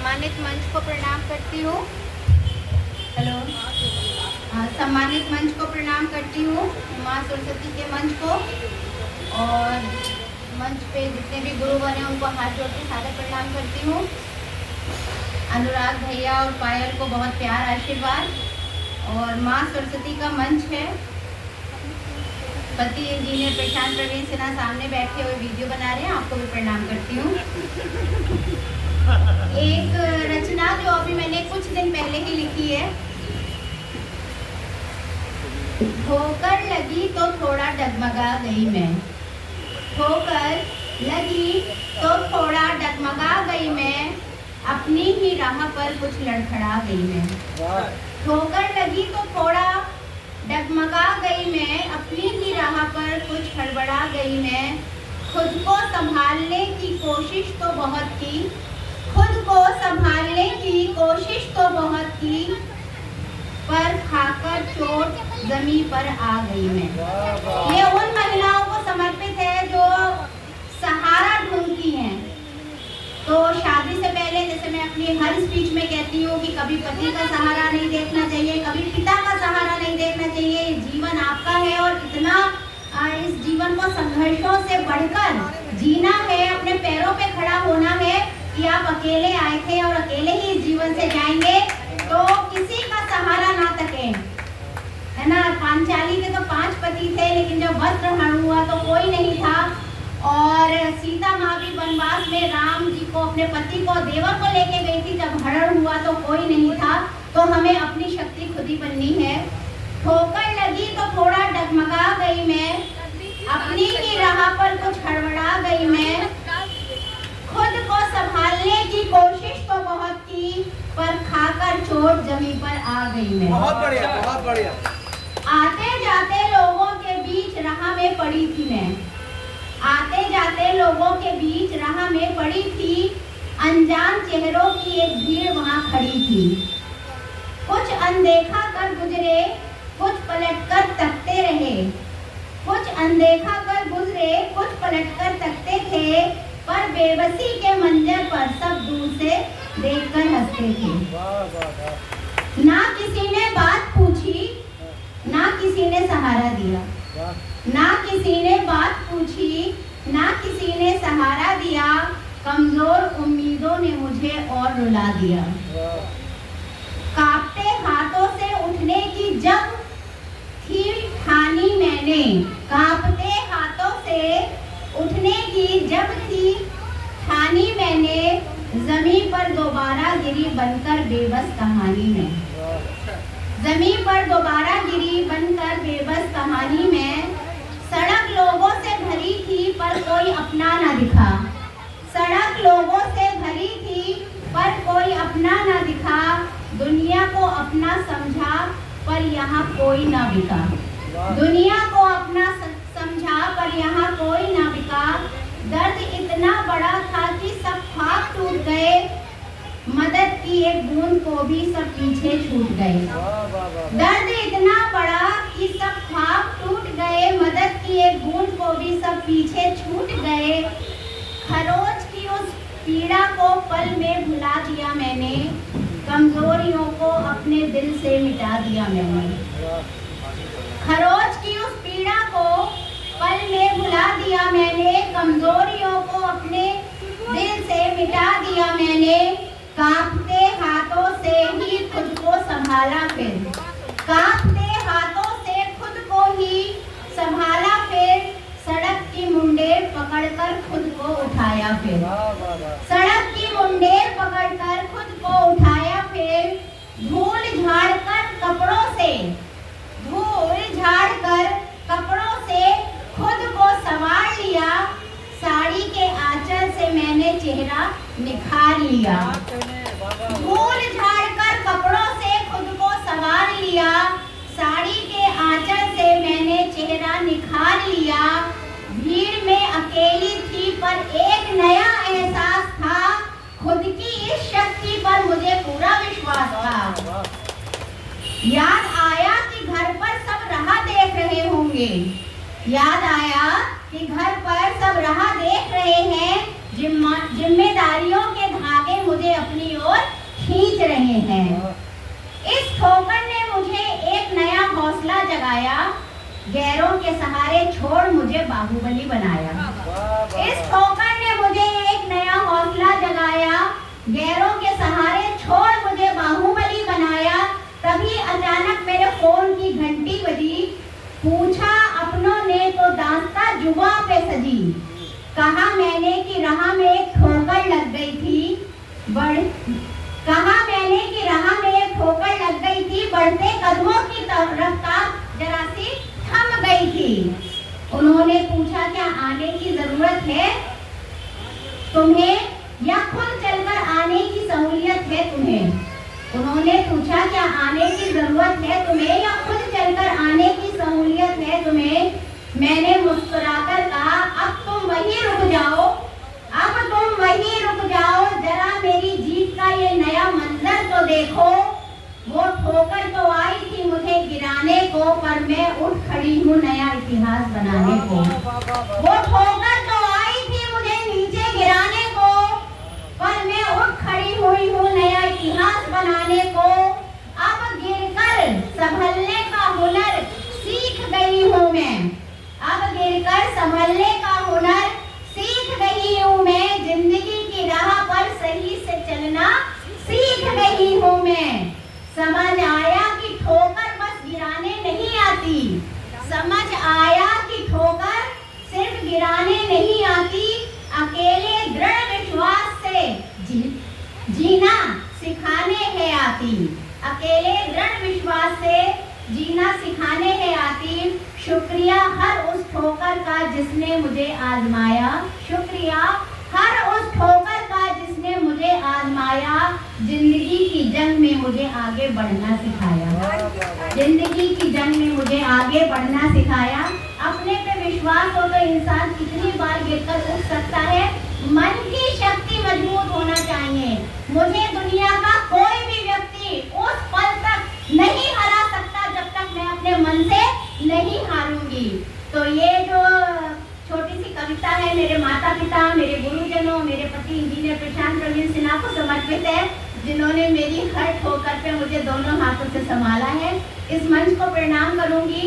सम्मानित मंच को प्रणाम करती हूँ। हेलो, सम्मानित मंच को प्रणाम करती हूँ, माँ सरस्वती के मंच को, और मंच पे जितने भी गुरुवर हैं उनको हाथ जोड़ के सादर प्रणाम करती हूँ। अनुराग भैया और पायल को बहुत प्यार आशीर्वाद। और माँ सरस्वती का मंच है। पति इंजीनियर प्रशांत प्रवीण सिन्हा सामने बैठे हुए वीडियो बना रहे हैं, आपको भी प्रणाम करती हूँ। एक रचना जो अभी मैंने कुछ दिन पहले ही लिखी है। ठोकर लगी तो थोड़ा डगमगा गई मैं, ठोकर लगी तो थोड़ा डगमगा गई मैं, अपनी ही राह पर कुछ लड़खड़ा गई मैं। ठोकर लगी तो थोड़ा डगमगा गई मैं, अपनी ही राह पर कुछ हड़बड़ा गई मैं। खुद को संभालने की कोशिश तो बहुत की, खुद को संभालने की कोशिश तो बहुत की, पर खाकर चोट जमी पर आ गई मैं। ये उन महिलाओं को समर्पित है जो सहारा ढूंढती हैं। तो शादी से पहले, जैसे मैं अपनी हर स्पीच में कहती हूँ कि कभी पति का सहारा नहीं देखना चाहिए, कभी पिता का सहारा नहीं देखना चाहिए। ये जीवन आपका है और इतना इस जीवन को संघर्षों से बढ़कर जीना है, अपने पैरों पे खड़ा होना है कि आप अकेले आए थे और अकेले ही इस जीवन से जाएंगे, तो किसी का सहारा ना तके, है ना। पांचाली के तो 5 पति थे, लेकिन जब वस्त्रहरण हुआ तो कोई नहीं था। और सीता माँ भी वनवास में राम जी को, अपने पति को, देवर को लेके गई थी, जब हरण हुआ तो कोई नहीं था। तो हमें अपनी शक्ति खुद ही बननी है। ठोकर लगी तो थोड़ा डगमगा गई मैं, अपनी ही राह पर कुछ हड़बड़ा गई मैं। खुद को संभालने की कोशिश तो बहुत की, पर खाकर चोट जमी पर आ गई मैं। बहुत बढ़िया, बहुत बढ़िया। आते जाते लोगों के बीच राह में पड़ी थी मैं, आते जाते लोगों के बीच राह में पड़ी थी, अनजान चेहरों की एक भीड़ वहां खड़ी थी। कुछ अनदेखा कर गुजरे, कुछ पलटकर तकते रहे, कुछ अनदेखा कर गुजरे, कुछ पलटकर तकते थे, पर बेबसी के मंजर पर सब दूर से देखकर हंसते थे। ना किसी ने बात पूछी, ना किसी ने सहारा दिया, ना किसी ने बात पूछी, ना किसी ने सहारा दिया। कमजोर उम्मीदों ने मुझे और रुला दिया। कांपते हाथों से उठने की जब थी ठानी मैंने, कांपते हाथों से उठने की जब थी ठानी मैंने, जमीन पर दोबारा गिरी बनकर बेबस कहानी में, जमीन पर दोबारा गिरी बनकर बेबस कहानी में। सड़क लोगों से भरी थी पर कोई अपना ना दिखा, सड़क लोगों से भरी थी पर कोई अपना ना दिखा। दुनिया को अपना समझा पर यहाँ कोई ना बिका, दुनिया को अपना समझा पर यहाँ कोई ना बिका। दर्द इतना बड़ा था कि सब ख्वाब टूट गए, मदद की एक बूंद को भी सब पीछे छूट गए। दर्द इतना बड़ा कि सब ख्वाब टूट गए, मदद की एक बूंद को भी सब पीछे छूट गए। खरोच की उस पीड़ा को पल में भुला दिया मैंने, कमजोरियों को अपने दिल से मिटा दिया मैंने। खरोच की उस पीड़ा को पल में भुला दिया मैंने, कमजोरियों को अपने दिल से मिटा दिया मैंने। कांपते हाथों से ही खुद को संभाला फिर, कांपते हाथों से खुद को ही संभाला फिर। सड़क की मुंडेर पकड़कर खुद को उठाया फिर, सड़क की मुंडेर पकड़कर खुद को उठाया फिर। धूल झाड़कर कपड़ों से, धूल झाड़कर कपड़ों से खुद को संवार लिया। साड़ी के आंचल से मैंने चेहरा निखार लिया, धूल झाड़कर कपड़ों से खुद को संवार लिया। साड़ी के आंचल से मैंने चेहरा निखार लिया। भीड़ में अकेली थी पर एक नया एहसास था, खुद की इस शक्ति पर मुझे पूरा विश्वास था। याद आया कि घर पर सब राह देख रहे होंगे, याद आया कि घर पर सब राह देख रहे हैं। जिम्मेदारियों के धागे मुझे अपनी ओर खींच रहे हैं। इस ठोकर ने मुझे एक नया हौसला जगाया, गैरों के सहारे छोड़ मुझे बाहुबली बनाया। इस ठोकर ने मुझे एक नया हौसला जगाया, गैरों के सहारे छोड़ मुझे बाहुबली बनाया। तभी अचानक मेरे फोन की घंटी बजी, पूछा अपनों ने तो दास्तां जुबा पे सजी। कहा मैंने कि राह में एक ठोकर लग गई थी, बढ़ते कदमों की रफ्तार जरा सी थम गई थी। उन्होंने पूछा क्या आने की जरूरत है तुम्हें या खुद चलकर आने की सहूलियत है तुम्हें? उन्होंने पूछा क्या आने की जरूरत है तुम्हें या खुद चलकर आने की सहूलियत है तुम्हें? मैंने मुस्कुराकर कहा अब तुम वहीं रुक जाओ, अब तुम वहीं रुक जाओ, जरा मेरी जीत का ये नया मंजर तो देखो। वो ठोकर तो आई थी मुझे गिराने को, पर मैं उठ खड़ी हूँ नया इतिहास बनाने को। वो ठोकर तो आई थी मुझे नीचे गिराने को, पर मैं उठ खड़ी हुई हूँ नया इतिहास बनाने को। अब गिरकर संभलने का हुनर सीख गई हूँ मैं, अब गिरकर संभलने का हुनर सीख गई हूँ मैं। जिंदगी की राह पर सही से चलना सीख गई हूँ मैं। समझ आया कि ठोकर बस गिराने नहीं आती, समझ आया कि ठोकर सिर्फ गिराने नहीं आती, अकेले दृढ़ विश्वास से जीना सिखाने है आती। अकेले दृढ़ विश्वास से जीना सिखाने है आती। शुक्रिया हर उस ठोकर का जिसने मुझे आजमाया, शुक्रिया हर उस ठोकर का जिसने मुझे आजमाया। जिंदगी की जंग में मुझे आगे बढ़ना सिखाया, जिंदगी की जंग में मुझे आगे बढ़ना सिखाया। अपने पे विश्वास हो तो इंसान कितनी बार गिरकर उठ सकता है। मन की शक्ति मजबूत होना चाहिए। मुझे दुनिया का कोई भी व्यक्ति उस पल तक नहीं हरा सकता जब तक मैं अपने मन से नहीं हारूंगी। तो ये जो छोटी सी कविता है मेरे माता पिता, मेरे गुरुजनों, मेरे पति इंजीनियर प्रशांत प्रवीण सिन्हा को समर्पित है, जिन्होंने मेरी हर ठोकर पे मुझे दोनों हाथों से संभाला है। इस मंच को प्रणाम करूंगी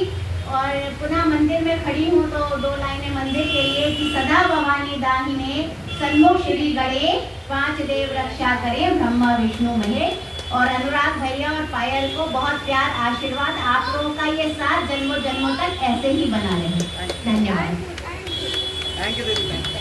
और पुनः मंदिर में खड़ी हूँ तो 2 लाइनें मंदिर के लिए कि सदा भवानी दाहिने सन्मुख श्री गणे, 5 देव रक्षा करे ब्रह्मा विष्णु महेश। और अनुराग भैया और पायल को बहुत प्यार आशीर्वाद, आप लोगों का ये साथ जन्मों जन्मों तक ऐसे ही बना रहे। धन्यवाद। Thank you.